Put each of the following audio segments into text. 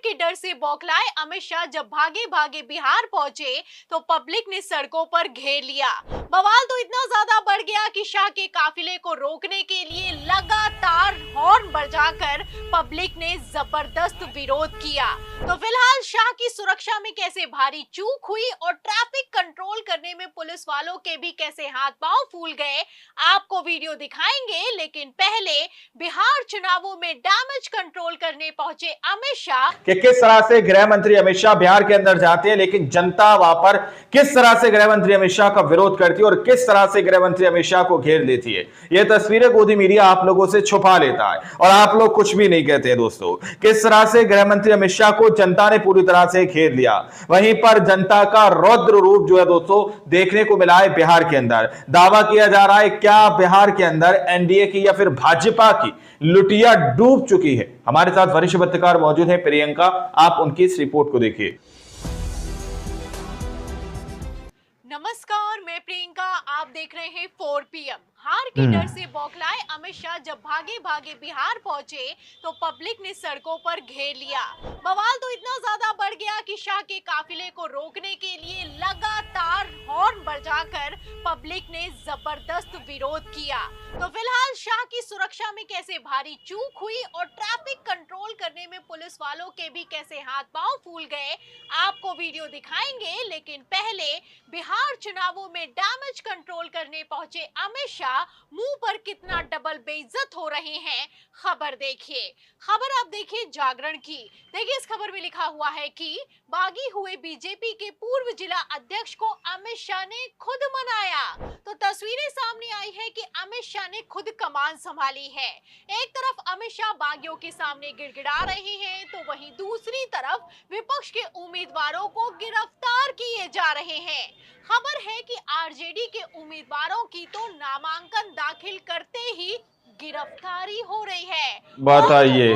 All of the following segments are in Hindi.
के डर से बौखलाए अमित शाह जब भागे भागे बिहार पहुंचे तो पब्लिक ने सड़कों पर घेर लिया। बवाल तो इतना ज्यादा बढ़ गया कि शाह के काफिले को रोकने के लिए लगातार हॉर्न बजाकर पब्लिक ने जबरदस्त विरोध किया। तो फिलहाल शाह की सुरक्षा में कैसे भारी चूक हुई और ट्रैफिक कंट्रोल करने में पुलिस वालों के भी कैसे हाथ पांव फूल गए, आपको वीडियो दिखाएंगे। लेकिन पहले बिहार चुनावों में डैमेज कंट्रोल करने पहुंचे अमित शाह कि किस तरह से गृह मंत्री अमित शाह बिहार के अंदर जाते हैं, लेकिन जनता वहां पर किस तरह से गृह मंत्री अमित शाह का विरोध करती है और किस तरह से गृह मंत्री अमित शाह को घेर लेती है। यह तस्वीरें गोदी मीडिया आप लोगों से छुपा लेता है और आप लोग कुछ भी नहीं कहते हैं। दोस्तों, किस तरह से गृह मंत्री अमित शाह को जनता ने पूरी तरह से घेर लिया, वहीं पर जनता का रौद्र रूप जो है दोस्तों देखने को मिला है बिहार के अंदर। दावा किया जा रहा है क्या बिहार के अंदर एनडीए की या फिर भाजपा की लुटिया डूब चुकी है। हमारे साथ वरिष्ठ पत्रकार मौजूद है प्रियंका, आप उनकी इस रिपोर्ट को देखिए। नमस्कार, मैं प्रियंका, आप देख रहे हैं 4 PM। हार के डर से बौखलाए अमित शाह जब भागे भागे बिहार पहुंचे तो पब्लिक ने सड़कों पर घेर लिया। बवाल तो इतना ज्यादा बढ़ गया कि शाह के काफिले को रोकने के लिए लगातार हॉर्न बजाकर पब्लिक ने जबरदस्त विरोध किया। तो फिलहाल शाह की सुरक्षा में कैसे भारी चूक हुई और ट्रैफिक कंट्रोल करने में पुलिस वालों के भी कैसे हाथ पांव फूल गए, आपको वीडियो दिखाएंगे। लेकिन पहले बिहार चुनावों में डैमेज कंट्रोल करने पहुंचे अमित शाह मुंह पर कितना डबल बेइज्जत हो रहे हैं, खबर देखिए। खबर आप देखिए जागरण की। देखिए इस खबर में लिखा हुआ है कि बागी हुए बीजेपी के पूर्व जिला अध्यक्ष को अमित शाह ने खुद मनाया। तो तस्वीरें सामने आई है कि अमित शाह ने खुद कमान संभाली है। एक तरफ अमित शाह बागियों के सामने गिड़गिड़ा रहे हैं तो वहीं दूसरी तरफ विपक्ष के उम्मीदवारों को गिरफ्तार किए जा रहे हैं। खबर है कि आरजेडी के उम्मीदवारों की तो नामांकन दाखिल करते ही गिरफ्तारी हो रही है। बताइए,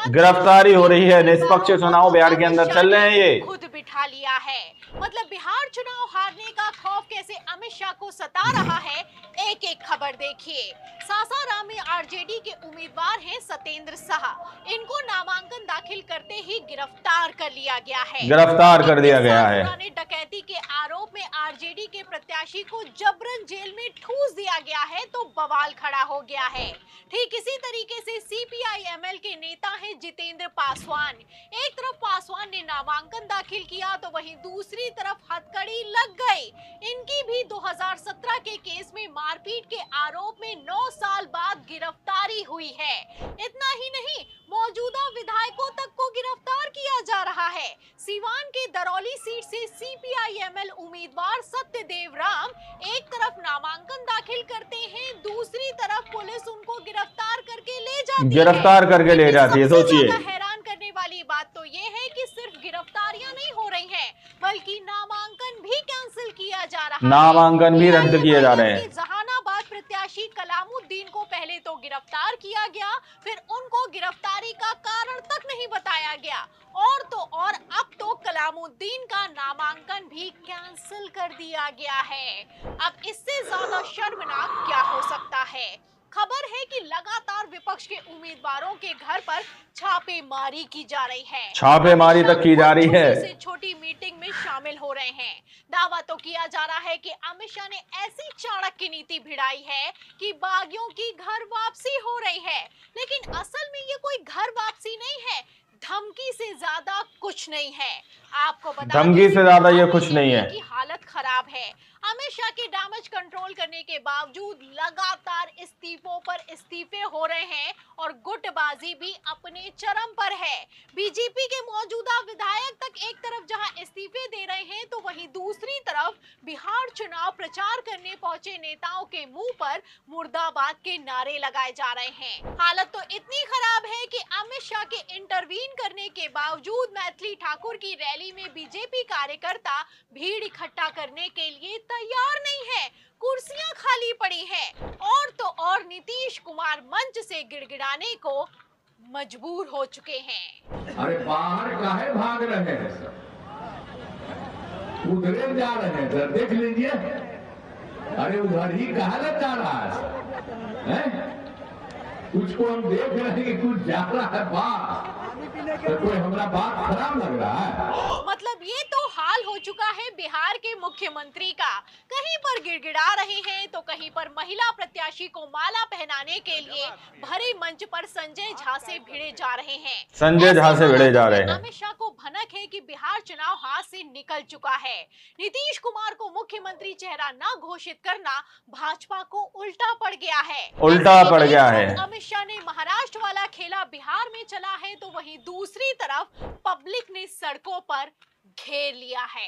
गिरफ्तारी हो रही है, निष्पक्ष चुनाव बिहार के अंदर चल रहे हैं, ये खुद बिठा लिया है। मतलब बिहार चुनाव हारने का खौफ कैसे अमित शाह को सता रहा है, एक एक खबर देखिए। सासाराम में आरजेडी के उम्मीदवार हैं सतेंद्र शाह, इनको नामांकन दाखिल करते ही गिरफ्तार कर लिया गया है। गिरफ्तार कर दिया गया है। डकैती के आरोप में आरजेडी के प्रत्याशी को जबरन जेल में ठूस दिया गया है तो बवाल खड़ा हो गया है। ठीक इसी तरीके से सीपीआई-एमएल के नेता हैं जितेंद्र पासवान। एक तरफ पासवान ने नामांकन दाखिल किया तो वहीं दूसरी तरफ हथकड़ी लग गई। इनकी भी 2017 के केस में मारपीट के आरोप में 9 साल बाद गिरफ्तारी हुई है। इतना ही नहीं, मौजूदा विधायकों तक को गिरफ्तार किया जा रहा है। सीवान के दरौली सीट से सीपीआई-एमएल उम्मीदवार सत्यदेव राम एक तरफ नामांकन दाखिल करते हैं, दूसरी तरफ पुलिस उनको गिरफ्तार करके ले जाती है। सोचिए, हैरान करने वाली बात तो ये है कि सिर्फ गिरफ्तारियां नहीं हो रही हैं, बल्कि नामांकन भी कैंसिल किया जा रहा है। नामांकन भी रद्द किए जा रहे हैं। जहानाबाद प्रत्याशी कलामुद्दीन को पहले तो गिरफ्तार किया गया, फिर उनको गिरफ्तारी का कारण तक नहीं बताया गया और तो और अब तो कलामुद्दीन का नामांकन भी कैंसिल कर दिया गया है। अब इससे ज्यादा शर्मनाक क्या हो सकता है। खबर है कि लगातार विपक्ष के उम्मीदवारों के घर पर छापेमारी की जा रही है। छापेमारी तक की जा रही है। से छोटी मीटिंग में शामिल हो रहे हैं। दावा तो किया जा रहा है कि अमित शाह ने ऐसी चाणक्य नीति भिड़ाई है कि बागियों की घर वापसी हो रही है। लेकिन असल में ये कोई घर वापसी नहीं है, धमकी से ज्यादा कुछ नहीं है। आपको बता धमकी से ज्यादा ये कुछ नहीं है कि हालत खराब है। अमित शाह के डैमेज कंट्रोल करने के बावजूद लगातार इस्तीफों पर इस्तीफे हो रहे हैं और गुटबाजी भी अपने चरम पर है। बीजेपी के मौजूदा विधायक तक एक तरफ जहां इस्तीफे दे रहे हैं तो वहीं दूसरी तरफ बिहार चुनाव प्रचार करने पहुंचे नेताओं के मुंह पर मुर्दाबाद के नारे लगाए जा रहे हैं। हालत तो इतनी खराब है कि अमित शाह के इंटरवीन करने के बावजूद मैथिली ठाकुर की रैली में बीजेपी कार्यकर्ता भीड़ इकट्ठा करने के लिए तैयार नहीं है। कुर्सियां खाली पड़ी हैं और तो और नीतीश कुमार मंच से गिड़गिड़ाने को मजबूर हो चुके हैं। अरे बाहर काहे भाग रहे हैं सब, उधर जा रहे हैं, सर देख लीजिए। अरे उधर ही कहा जा रहा है, कुछ को हम देख रहे हैं कि कुछ जा रहा है बाहर। तो कोई हमारा बात खराब लग रहा है? मतलब ये तो हाल हो चुका है बिहार के मुख्यमंत्री का। कहीं पर गिड़गिड़ा रहे हैं तो कहीं पर महिला प्रत्याशी को माला पहनाने के लिए भरे मंच पर संजय झा से भिड़े जा रहे हैं। संजय झा से भिड़े जा रहे हैं। अमित शाह को भनक है कि बिहार चुनाव हाथ से निकल चुका है। नीतीश कुमार को मुख्यमंत्री चेहरा न घोषित करना भाजपा को उल्टा पड़ गया है। उल्टा पड़ गया है। अमित शाह ने महाराष्ट्र वाला खेला बिहार में चला है तो वहीं दूसरी तरफ पब्लिक ने सड़कों पर घेर लिया है।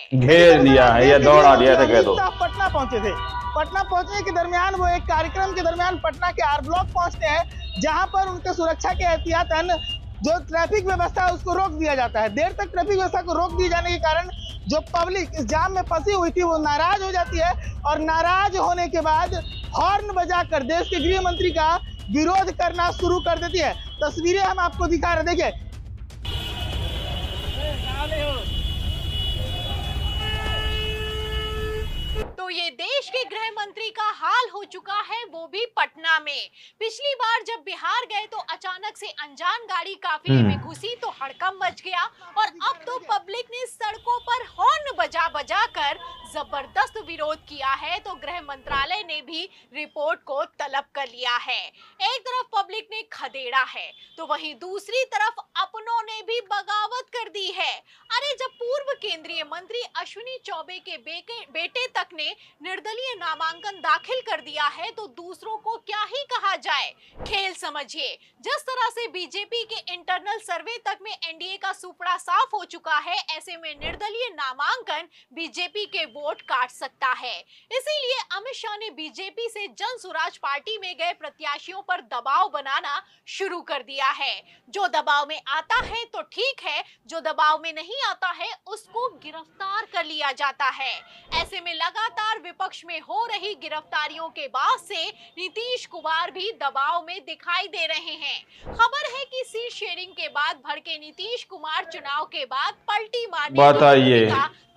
ये दौड़ा दिया था कह दो। पटना पहुंचे थे। पटना पहुंचने के दरमियान वो एक कार्यक्रम के दरमियान पटना के आर ब्लॉक पहुंचते हैं, जहां पर उनके सुरक्षा के एहतियातन जो ट्रैफिक व्यवस्था है उसको रोक दिया जाता है। देर तक ट्रैफिक व्यवस्था को रोक दिए जाने के कारण जो पब्लिक इस जाम में फंसी हुई थी वो नाराज हो जाती है और नाराज होने के बाद हॉर्न बजाकर देश के गृह मंत्री का विरोध करना शुरू कर देती है। तस्वीरें हम आपको दिखा रहे, देखिए। तो ये देश के गृह मंत्री का हाल हो चुका है, वो भी पटना में। पिछली बार जब बिहार गए तो अचानक से अनजान गाड़ी काफिले में घुसी तो हड़कंप मच गया और अब तो पब्लिक ने सड़कों पर हॉर्न बजा बजा कर जबरदस्त विरोध किया है। तो गृह मंत्रालय ने भी रिपोर्ट को तलब कर लिया है। एक तरफ पब्लिक ने खदेड़ा है तो वहीं दूसरी तरफ अपनों ने भी बगावत कर दी है। अरे जब पूर्व केंद्रीय मंत्री अश्विनी चौबे के बेटे तक ने निर्दलीय नामांकन दाखिल कर दिया है तो दूसरों को क्या ही कहा जाए। खेल समझिए। जिस तरह से बीजेपी के इंटरनल सर्वे तक में एनडीए का सुपड़ा साफ हो चुका है, ऐसे में निर्दलीय नामांकन बीजेपी के वोट काट सकता है। इसीलिए अमित शाह ने बीजेपी से जन स्वराज पार्टी में गए प्रत्याशियों पर दबाव बनाना शुरू कर दिया है। जो दबाव में आता है तो ठीक है, जो दबाव में नहीं आता है उसको गिरफ्तार कर लिया जाता है। ऐसे में लगातार विपक्ष में हो रही गिरफ्तारियों के बाद से नीतीश कुमार भी दबाव में दिखाई दे रहे हैं। खबर है कि सीट शेयरिंग के बाद भड़के नीतीश कुमार चुनाव के बाद पलटी मारने बताइए,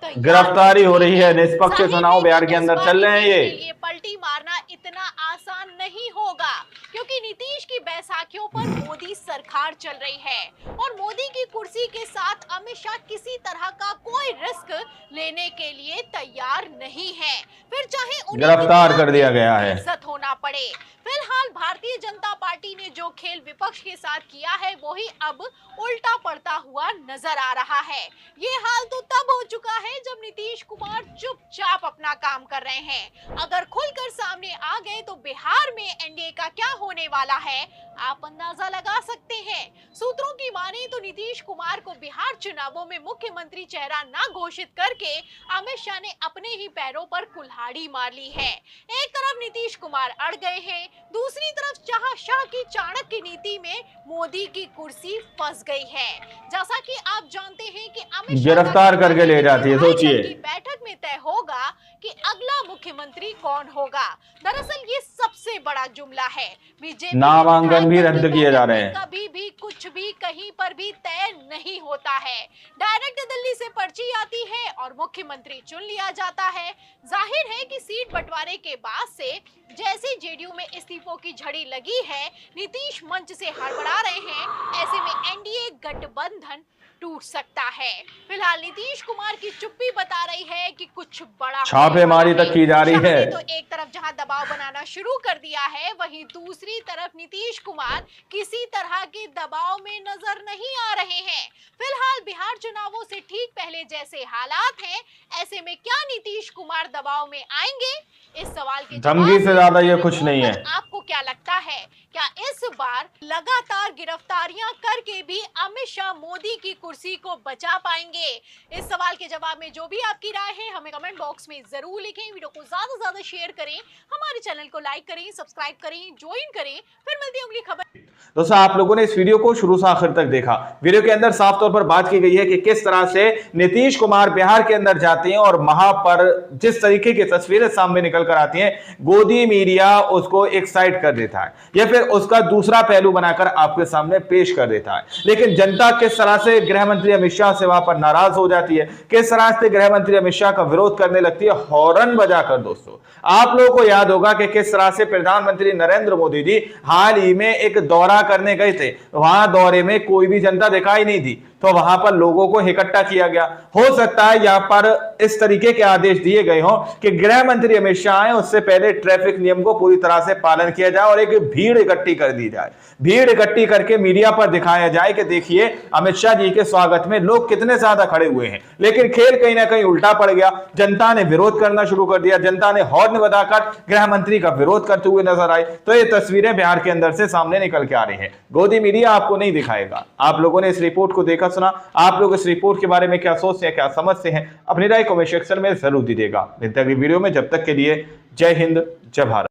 गिरफ्तारी हो रही है, निष्पक्ष चुनाव बिहार के अंदर चल रहे हैं। ये पलटी मारना इतना आसान नहीं होगा क्योंकि नीतीश की बैसाखियों पर मोदी सरकार चल रही है और मोदी की कुर्सी के साथ अमित शाह किसी तरह का कोई रिस्क लेने के लिए तैयार नहीं है, फिर चाहे उन्हें गिरफ्तार कर दिया गया है, इज्जत होना पड़े। फिलहाल भारतीय जनता पार्टी ने जो खेल विपक्ष के साथ किया है वही अब उल्टा पड़ता हुआ नजर आ रहा है। ये हाल तो तब हो चुका है जब नीतीश कुमार चुपचाप अपना काम कर रहे हैं। अगर खुलकर सामने आ गए तो बिहार में एनडीए का क्या होने वाला है आप अंदाजा लगा सकते हैं। सूत्रों की माने तो नीतीश कुमार को बिहार चुनावों में मुख्यमंत्री चेहरा न घोषित करके अमित शाह ने अपने ही पैरों पर कुल्हाड़ी मार ली है। एक तरफ नीतीश कुमार अड़ गए हैं, दूसरी तरफ शाह की चाणक्य नीति में मोदी की कुर्सी फंस गई है। जैसा कि आप जानते हैं कि अमित शाह गिरफ्तार करके ले जाती है। सोचिए, बैठक में तय होगा कि अगला मुख्यमंत्री कौन होगा। दरअसल ये सबसे बड़ा जुमला है। बीजेपी नामांकन भी रद्द किए जा रहे हैं। कभी भी कुछ भी कहीं पर भी तय नहीं होता है। डायरेक्ट दिल्ली से पर्ची आती है और मुख्यमंत्री चुन लिया जाता है। जाहिर है कि सीट बंटवारे के बाद से जैसे जेडीयू में इस्तीफों की झड़ी लगी है, नीतीश मंच से हड़बड़ा रहे हैं। ऐसे में एनडीए गठबंधन टूट सकता है। फिलहाल नीतीश कुमार की चुप्पी बता रही है कि कुछ बड़ा छापेमारी तक की जा रही है। तो एक तरफ जहां दबाव बनाना शुरू कर दिया है, वहीं दूसरी तरफ नीतीश कुमार किसी तरह के दबाव में नजर नहीं आ रहे हैं। फिलहाल बिहार चुनावों से ठीक पहले जैसे हालात हैं, ऐसे में क्या नीतीश कुमार दबाव में आएंगे? इस सवाल के धमकी से ज्यादा ये कुछ नहीं है। आपको क्या लगता है, क्या इस बार लगातार गिरफ्तारियां करके भी अमित शाह मोदी की कुर्सी को बचा पाएंगे? इस सवाल के जवाब में जो भी आपकी राय है हमें कमेंट बॉक्स में जरूर लिखें। वीडियो को ज्यादा से ज्यादा शेयर करें, हमारे चैनल को लाइक करें, सब्सक्राइब करें, ज्वाइन करें। फिर मिलती है अगली खबर। दोस्तों, आप लोगों ने इस वीडियो को शुरू से आखिर तक देखा। वीडियो के अंदर साफ तौर पर बात की गई है कि किस तरह से नीतीश कुमार बिहार के अंदर जाते हैं और वहां पर जिस तरीके की तस्वीरें सामने निकल कर आती हैं, गोदी मीडिया उसको एक साइड कर देता है। या फिर फिर उसका दूसरा पहलू बनाकर आपके सामने पेश कर देता है। लेकिन जनता किस तरह से गृह मंत्री अमित शाह से वहां पर नाराज हो जाती है, किस तरह से गृह मंत्री अमित शाह का विरोध करने लगती है हॉर्न बजाकर। दोस्तों, आप लोगों को याद होगा कि किस तरह से प्रधानमंत्री नरेंद्र मोदी जी हाल ही में एक दौरा करने गए थे, वहां दौरे में कोई भी जनता दिखाई नहीं दी, तो वहां पर लोगों को इकट्ठा किया गया। हो सकता है यहां पर इस तरीके के आदेश दिए गए हों कि गृह मंत्री अमित शाह आए, उससे पहले ट्रैफिक नियम को पूरी तरह से पालन किया जाए और एक भीड़ इकट्ठी कर दी जाए, भीड़ इकट्ठी करके मीडिया पर दिखाया जाए कि देखिए अमित शाह जी के स्वागत में लोग कितने ज्यादा खड़े हुए हैं। लेकिन खेल कहीं ना कहीं उल्टा पड़ गया, जनता ने विरोध करना शुरू कर दिया, जनता ने हॉर्न बजाकर गृह मंत्री का विरोध करते हुए नजर आए। तो ये तस्वीरें बिहार के अंदर से सामने निकल के आ रही है। गोदी मीडिया आपको नहीं दिखाएगा। आप लोगों ने इस रिपोर्ट को देखा सुना, आप लोग इस रिपोर्ट के बारे में क्या सोचते हैं, क्या समझते हैं, अपनी राय कमेंट सेक्शन में जरूर दीजिएगा। मिलते हैं अगली वीडियो में, जब तक के लिए जय हिंद, जय भारत।